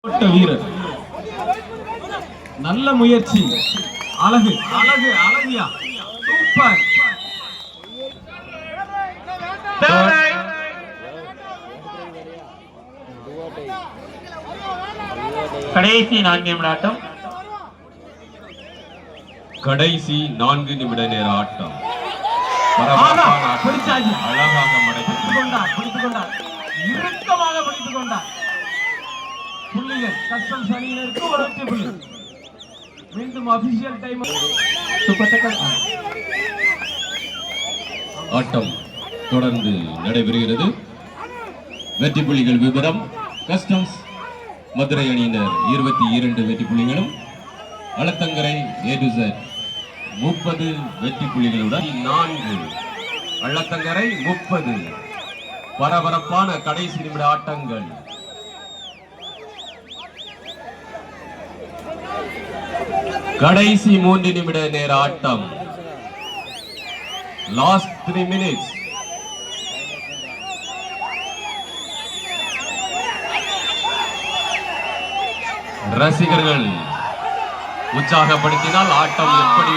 வீரர் நல்ல முயற்சி. அழகு அழகு அழகியா, சூப்பர். கடைசி 4 நிமிட ஆட்டம். கடைசி 4 நிமிட நேர ஆட்டம். அழகாக மடக்கிக் கொண்டார், இறுக்கமாக பிடித்துக் கொண்டார். புள்ளிகள் கஸ்டம்ஸ் அணியினருக்கு ஒரு வெற்றி புள்ளி. மீண்டும் அபிஷியல் டைம். ஆட்டம் தொடர்ந்து நடைபெறுகிறது. வெற்றி புள்ளிகள் விவரம்: கஸ்டம்ஸ் மதுரை அணியினர் 22 வெற்றி புள்ளிகளும், அலத்தங்கரை A to Z 30 வெற்றி புள்ளிகளுடன் 4, அள்ளத்தங்கரை 30. பரபரப்பான கடைசி நிமிட ஆட்டங்கள். கடைசி 3 நிமிட நேர ஆட்டம். Last 3 minutes. ரசிகர்கள் உற்சாகப்படுத்தினால் ஆட்டம் எப்படி